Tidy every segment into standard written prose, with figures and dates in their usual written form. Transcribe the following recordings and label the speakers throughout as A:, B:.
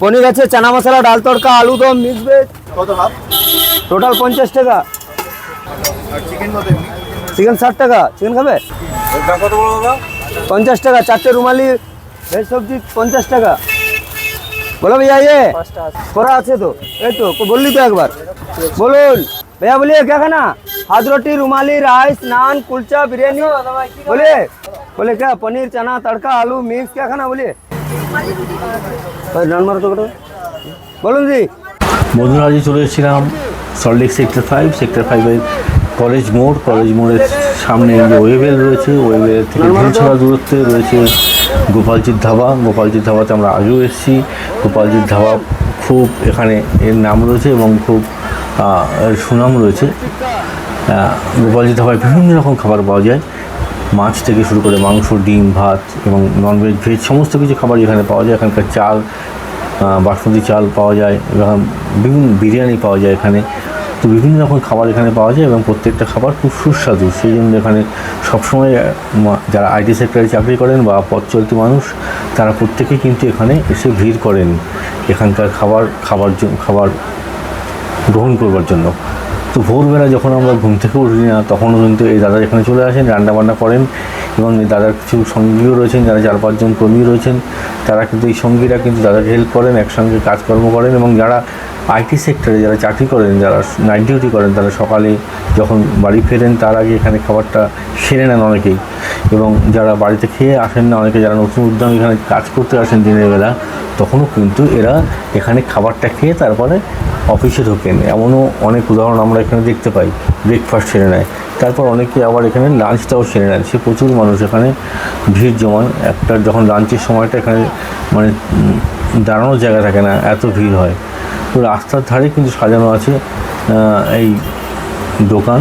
A: পনির আছে, চানা মশলা, ডাল তড়কা, আলু দম, মিক্স ভেজ।
B: কত হাফ?
A: টোটাল 50 টাকা।
B: আর চিকেন কত?
A: চিকেন 60 টাকা। চিকেন খাবে?
B: দাম কত বড় দাদা?
A: 50 টাকা। 4টে রুমালি ভেজ সবজি 50 টাকা। बोलो भैया ये थोड़ा আছে তো এই তো বললি তো একবার বলুন भैया बोलिए क्या खाना हाथ रोटी रुमाली राइस नान कुलचा बिरयानी बोलिए बोले क्या पनीर चना तड़का आलू मिक्स क्या खाना बोलिए नॉर्मल तो বলুন জি।
C: বন্ধুরা আজ চলে এসেছিলাম সল্টলেক সেক্টর 5 কলেজ মোড়ের সামনে যে ওয়েবেল রয়েছে, ওয়েবেল থেকে ঢিলছড়া দূরত্বে রয়েছে গোপালজির ধাবাতে আমরা আগেও এসেছি। গোপালজির ধাবা খুব এখানে এর নাম রয়েছে এবং খুব সুনাম রয়েছে। গোপালজির ধাবায় বিভিন্ন রকম খাবার পাওয়া যায়, মাছ থেকে শুরু করে মাংস, ডিম, ভাত এবং ননভেজ, ভেজ সমস্ত কিছু খাবার এখানে পাওয়া যায়। এখানকার চাল, বাসমতি চাল পাওয়া যায় এবং বিভিন্ন বিরিয়ানি পাওয়া যায় এখানে। তো বিভিন্ন রকম খাবার এখানে পাওয়া যায় এবং প্রত্যেকটা খাবার খুব সুস্বাদু। সেই জন্য এখানে সবসময় যারা আইটি সেক্টরে চাকরি করেন বা পথ চলতি মানুষ তারা প্রত্যেকেই কিন্তু এখানে এসে ভিড় করেন এখানকার খাবার গ্রহণ করবার জন্য। তো ভোরবেলা যখন আমরা ঘুম থেকে উঠি না তখনও কিন্তু এই দাদা এখানে চলে আসেন, রান্নাবান্না করেন এবং এই দাদার কিছু সঙ্গীও রয়েছেন, যারা 4-5 জন কর্মী রয়েছেন, তারা কিন্তু এই সঙ্গীরা কিন্তু দাদাকে হেল্প করেন, একসঙ্গে কাজকর্ম করেন। এবং যারা আইটি সেক্টরে যারা চাকরি করেন, যারা নাইট ডিউটি করেন, তারা সকালে যখন বাড়ি ফেরেন তার আগে এখানে খাবারটা সেরে নেন অনেকেই। এবং যারা বাড়িতে খেয়ে আসেন না, অনেকে যারা নতুন উদ্যম এখানে কাজ করতে আসেন দিনের বেলা, তখনও কিন্তু এরা এখানে খাবারটা খেয়ে তারপরে অফিসে ঢোকেন। এমনও অনেক উদাহরণ আমরা এখানে দেখতে পাই। ব্রেকফাস্ট সেরে নেয়, তারপর অনেকে আবার এখানে লাঞ্চটাও সেরে নেন। সে প্রচুর মানুষ এখানে ভিড় জমান। একটা যখন লাঞ্চের সময়টা এখানে মানে দাঁড়ানোর জায়গা থাকে না, এত ভিড় হয়। তো রাস্তার ধারে কিন্তু সাজানো আছে এই দোকান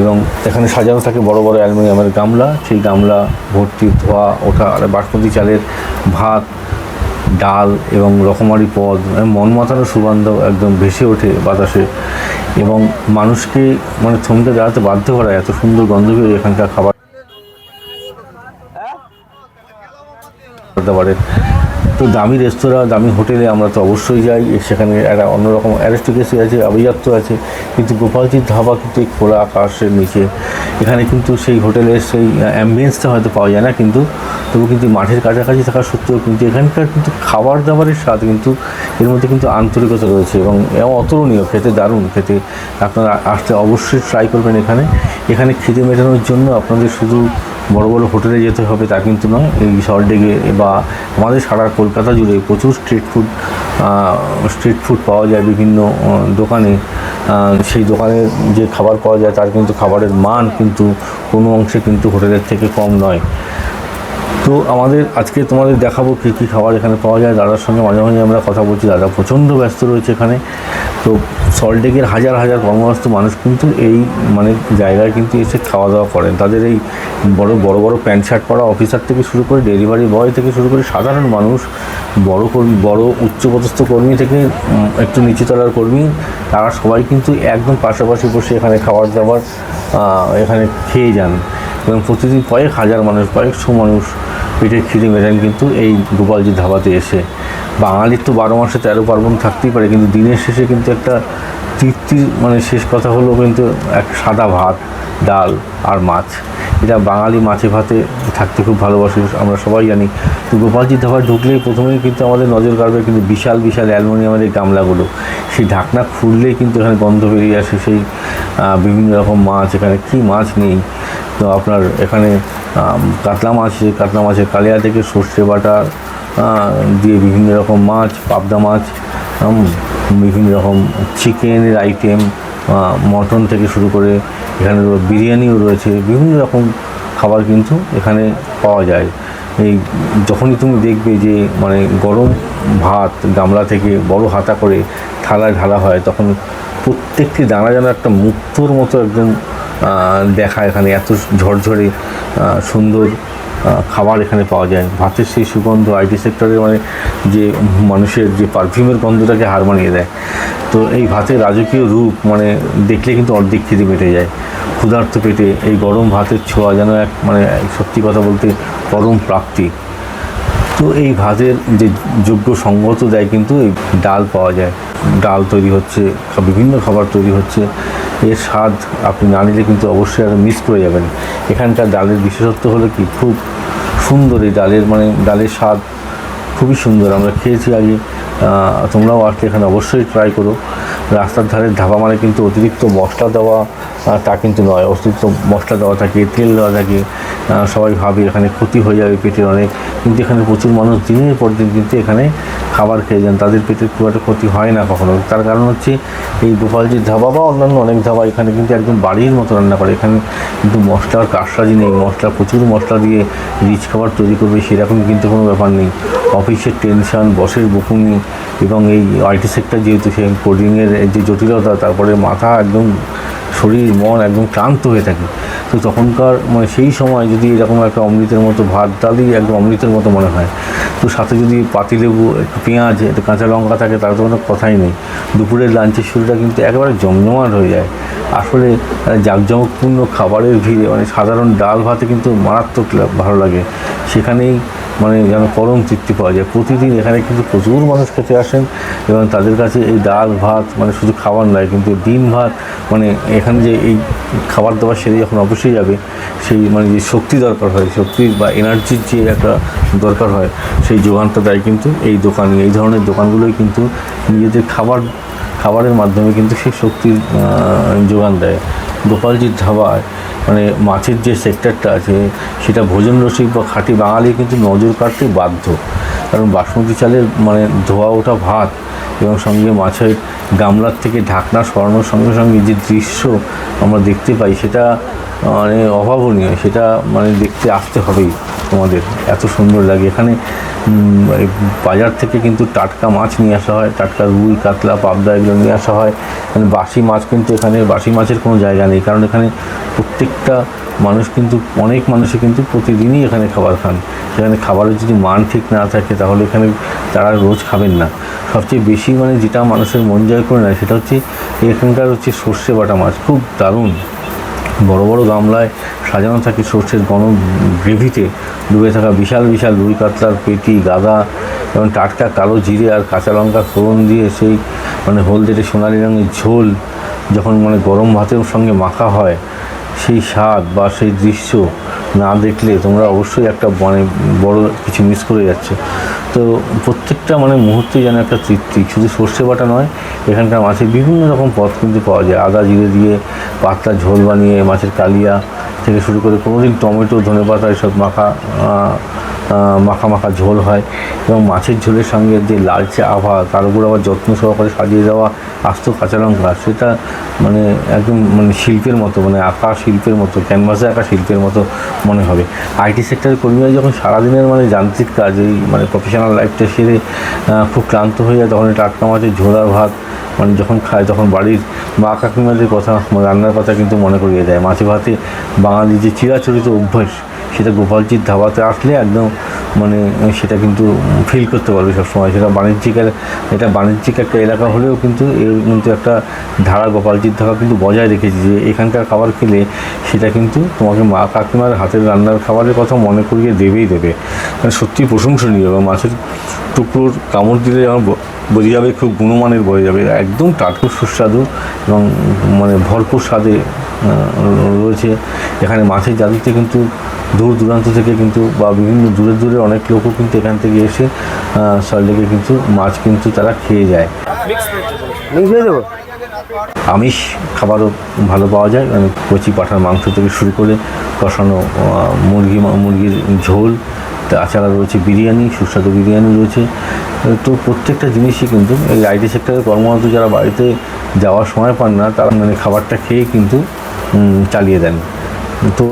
C: এবং এখানে সাজানো থাকে বড় বড় অ্যালুমিনিয়ামের গামলা। সেই গামলা ভর্তি ধোয়া ওঠা আর বাসমতি চালের ভাত, ডাল এবং রকমারি পদ, মন মাতানো সুগন্ধ একদম ভেসে ওঠে বাতাসে এবং মানুষকে মানে থমকে দাঁড়াতে বাধ্য করা এত সুন্দর গন্ধ বেরোয় এখানকার খাবার দাবারের। তো দামি রেস্তোরাঁ, দামি হোটেলে আমরা তো অবশ্যই যাই, সেখানে একটা অন্যরকম অ্যারিস্টোক্রেসি আছে, আভিজাত্য আছে। কিন্তু গোপালজির ধাবা কিন্তু এই খোলা আকাশের নিচে, এখানে কিন্তু সেই হোটেলের সেই অ্যাম্বিয়েন্সটা হয়তো পাওয়া যায় না, কিন্তু তবু কিন্তু মাঠের কাছাকাছি থাকা সত্ত্বেও কিন্তু এখানকার কিন্তু খাবার দাবারের স্বাদ কিন্তু এর মধ্যে কিন্তু আন্তরিকতা রয়েছে এবং অতুলনীয়, খেতে দারুণ। খেতে আপনারা আসতে অবশ্যই ট্রাই করবেন। এখানে খিদে মেটানোর জন্য আপনাদের শুধু বড় বড় হোটেলে যেতে হবে তা কিন্তু নয়। এই সল্টলেকে বা আমাদের সারা কলকাতা জুড়ে প্রচুর স্ট্রিট ফুড পাওয়া যায় বিভিন্ন দোকানে। সেই দোকানের যে খাবার পাওয়া যায় তার কিন্তু খাবারের মান কিন্তু কোনো অংশে কিন্তু হোটেলের থেকে কম নয়। তো আজকে তোমাদের দেখাবো কী কী খাবার এখানে পাওয়া যায়। দাদার সঙ্গে মাঝে মাঝে আমরা কথা বলছি, দাদা প্রচণ্ড ব্যস্ত রয়েছে এখানে। তো সল্টলেকের হাজার হাজার কর্মব্যস্ত মানুষ কিন্তু এই মানে জায়গায় কিন্তু এসে খাওয়া দাওয়া করেন। তাদের এই বড় বড় প্যান্ট শার্ট পরা অফিসার থেকে শুরু করে ডেলিভারি বয় থেকে শুরু করে সাধারণ মানুষ, বড় উচ্চপদস্থ কর্মী থেকে একটু নিচুতলার কর্মী, তারা সবাই কিন্তু একদম পাশাপাশি বসে এখানে খাবার দাবার এখানে খেয়ে যান এবং প্রতিদিন কয়েকশো মানুষ পেটের খিদে মেটান কিন্তু এই গোপালজির ধাবাতে এসে। বাঙালির তো 12 মাসে 13 পার্বণ থাকতেই পারে, কিন্তু দিনের শেষে কিন্তু একটা তৃপ্তির মানে শেষ কথা হলো কিন্তু এক সাদা ভাত, ডাল আর মাছ। এটা বাঙালি মাছে ভাতে থাকতে খুব ভালোবাসে, আমরা সবাই জানি। তো গোপালজির ধাবায় ঢুকলেই প্রথমেই কিন্তু আমাদের নজর কাড়বে কিন্তু বিশাল বিশাল অ্যালুমিনিয়ামের এই গামলাগুলো। সেই ঢাকনা খুললেই কিন্তু এখানে গন্ধ বেরিয়ে আসে সেই বিভিন্ন রকম মাছ। এখানে কী মাছ নেই। তো আপনার এখানে কাতলা মাছের কালিয়া থেকে সর্ষে বাটা দিয়ে বিভিন্ন রকম মাছ, পাবদা মাছ, বিভিন্ন রকম চিকেনের আইটেম, মটন থেকে শুরু করে এখানে বিরিয়ানিও রয়েছে। বিভিন্ন রকম খাবার কিন্তু এখানে পাওয়া যায়। এই যখনই তুমি দেখবে যে মানে গরম ভাত গামলা থেকে বড় হাতা করে থালায় ঢালা হয়, তখন প্রত্যেকটি দানা যেন একটা মুক্তোর মতো একদম দেখা। এখানে এত ঝরঝরে সুন্দর খাবার এখানে পাওয়া যায়। ভাতের সেই সুগন্ধ আইটি সেক্টরে মানে যে মানুষের যে পারফিউমের গন্ধটাকে হার মানিয়ে দেয়। তো এই ভাতের রাজকীয় রূপ মানে দেখলে কিন্তু অর্ধেক খিদে মেটে যায়। ক্ষুধার্ত পেটে এই গরম ভাতের ছোঁয়া যেন এক মানে সত্যি কথা বলতে পরম প্রাপ্তি। তো তো এই ভাতের যে যোগ্য সঙ্গত দেয় কিন্তু এই ডাল পাওয়া যায়, ডাল তৈরি হচ্ছে, বিভিন্ন খাবার তৈরি হচ্ছে। এর স্বাদ আপনি না নিলে কিন্তু অবশ্যই আরও মিস করে যাবেন। এখানকার ডালের বিশেষত্ব হলো কি, খুব সুন্দর এই ডালের স্বাদ খুবই সুন্দর। আমরা খেয়েছি আগে, তোমরাও আসলে এখানে অবশ্যই ট্রাই করো। রাস্তার ধারের ধাবা মানে কিন্তু অতিরিক্ত মশলা দেওয়া তা কিন্তু নয়, অতিরিক্ত মশলা দেওয়া থাকে, তেল দেওয়া থাকে। সবাই ভাবে এখানে ক্ষতি হয়ে যাবে পেটের অনেক, কিন্তু এখানে প্রচুর মানুষ দিনের পর দিন কিন্তু এখানে খাবার খেয়ে যান, তাদের পেটের খুব একটা ক্ষতি হয় না কখনো। তার কারণ হচ্ছে এই গোপালজির ধাবা বা অন্যান্য অনেক ধাবা এখানে কিন্তু একদম বাড়ির মতো রান্না করে। এখানে কিন্তু মশলার কারসাজি নেই, প্রচুর মশলা দিয়ে রিচ খাবার তৈরি করবে সেরকম কিন্তু কোনো ব্যাপার নেই। অফিসের টেনশন, বসের বকুনি এবং এই আইটি সেক্টর যেহেতু, সে কোডিংয়ের যে জটিলতা, তারপরে মাথা একদম, শরীর মন একদম ক্লান্ত হয়ে থাকে। তো তখনকার সেই সময় যদি এরকম একটা অমৃতের মতো ভাত ডালই একদম অমৃতের মতো মনে হয়। তো সাথে যদি পাতিলেবু, একটু পেঁয়াজ, একটু কাঁচা লঙ্কা থাকে, তার তো কোনো কথাই নেই। দুপুরের লাঞ্চের শুরুটা কিন্তু একেবারে জমজমাট হয়ে যায়। আসলে জাঁকজমকপূর্ণ খাবারের ভিড়ে সাধারণ ডাল ভাতে কিন্তু মারাত্মক ভালো লাগে। সেখানেই যেন পরম তৃপ্তি পাওয়া যায়। প্রতিদিন এখানে কিন্তু প্রচুর মানুষ খেতে আসেন এবং তাদের কাছে এই ডাল ভাত শুধু খাবার নয়, কিন্তু ডিম ভাত এখানে যে এই খাবার দাবার সেরে যখন অবশ্যই যাবে, সেই যে শক্তি দরকার হয়, শক্তির বা এনার্জির যে একটা দরকার হয়, সেই যোগানটা দেয় কিন্তু এই দোকানে। এই ধরনের দোকানগুলোই কিন্তু নিজেদের খাবারের মাধ্যমে কিন্তু সেই শক্তির যোগান দেয়। গোপালজির ধাবায় মাছের যে সেক্টরটা আছে, সেটা ভোজন রসিক বা খাঁটি বাঙালি কিন্তু নজর কাটতে বাধ্য। কারণ বাসমতি চালের ধোয়া ওঠা ভাত এবং সঙ্গে মাছের গামলার থেকে ঢাকনা সরানোর সঙ্গে সঙ্গে যে দৃশ্য আমরা দেখতে পাই, সেটা অভাবনীয়। সেটা দেখতে আসতে হবেই তোমাদের, এত সুন্দর লাগে। এখানে বাজার থেকে কিন্তু টাটকা মাছ নিয়ে আসা হয়, টাটকা রুই, কাতলা, পাবদা এগুলো নিয়ে আসা হয়। বাসি মাছ কিন্তু এখানে, বাসি মাছের কোনো জায়গা নেই। কারণ এখানে প্রত্যেকটা মানুষ কিন্তু, অনেক মানুষই কিন্তু প্রতিদিনই এখানে খাবার খান। সেখানে খাবারের যদি মান ঠিক না থাকে, তাহলে এখানে তারা রোজ খাবেন না। সবচেয়ে বেশি যেটা মানুষের মন জয় করে নেয়, সেটা হচ্ছে এখানকার সর্ষে বাটা মাছ। খুব দারুণ, বড় বড় গামলায় সাজানো থাকে সর্ষের ঘন গ্রেভিতে ডুবে থাকা বিশাল বিশাল রুই কাতলার পেটি, গাদা এবং টাটকা কালো জিরে আর কাঁচা লঙ্কার ফোড়ন দিয়ে সেই হলদেটে সোনালি রঙের ঝোল যখন গরম ভাতের সঙ্গে মাখা হয়, সেই স্বাদ বা সেই দৃশ্য না দেখলে তোমরা অবশ্যই একটা বড় কিছু মিস করে যাচ্ছে। তো প্রত্যেকটা মুহূর্তে যেন একটা তৃপ্তি। শুধু সর্ষে বাটা নয়, এখানকার মাছের বিভিন্ন রকম পদ কিন্তু পাওয়া যায়। আদা জিরে দিয়ে পাতলা ঝোল বানিয়ে, মাছের কালিয়া থেকে শুরু করে কোনোদিন টমেটো, ধনেপাতা এসব মাখা ঝোল হয়। এবং মাছের ঝোলের সঙ্গে যে লালচে আভা, তার উপর আবার যত্ন সহকারে সাজিয়ে দেওয়া আস্ত কাঁচা লঙ্কা, সেটা একদম শিল্পের মতো, আঁকা শিল্পের মতো, ক্যানভাসে আঁকা শিল্পের মতো মনে হবে। আইটি সেক্টরের কর্মীরা যখন সারাদিনের যান্ত্রিক কাজ, এই প্রফেশনাল লাইফটা সেরে খুব ক্লান্ত হয়ে যায়, তখন টাটকা মাছের ঝোল আর ভাত যখন খায়, তখন বাড়ির মা কাকিমাদের কথা, রান্নার কথা কিন্তু মনে করিয়ে দেয়। মাছে ভাতে বাঙালি যে চিরাচরিত অভ্যাস, সেটা গোপালজির ধাবাতে আসলে একদম সেটা কিন্তু ফিল করতে পারবে সবসময়। সেটা বাণিজ্যিক একটা এলাকা হলেও কিন্তু এর কিন্তু একটা ধারা গোপালজির ধাবা কিন্তু বজায় রেখেছে, যে এখানকার খাবার খেলে সেটা কিন্তু তোমাকে মা কাকিমার হাতের রান্নার খাবারের কথা মনে করিয়ে দেবে। সত্যি প্রশংসনীয়। এবং মাছের টুকরোর কামড় দিলে যেমন বোঝা যাবে খুব গুণমানের, বোঝা যাবে একদম টাটকা, সুস্বাদু এবং ভরপুর স্বাদে রয়েছে। এখানে মাছের জাদুতে কিন্তু দূর দূরান্ত থেকে কিন্তু বা বিভিন্ন দূরের অনেক লোকও কিন্তু এখান থেকে এসে সল্টলেকে কিন্তু মাছ কিন্তু তারা খেয়ে যায়।
A: মিক্স হয়ে দেবো।
C: আমিষ খাবারও ভালো পাওয়া যায়, কচি পাঁঠার মাংস থেকে শুরু করে কষানো মুরগির ঝোল, তাছাড়া রয়েছে বিরিয়ানি, সুস্বাদু বিরিয়ানি রয়েছে। তো প্রত্যেকটা জিনিসই কিন্তু এই আইটি সেক্টরে কর্মরত যারা বাড়িতে যাওয়ার সময় পান না, তারা খাবারটা খেয়ে কিন্তু চালিয়ে দেন। তো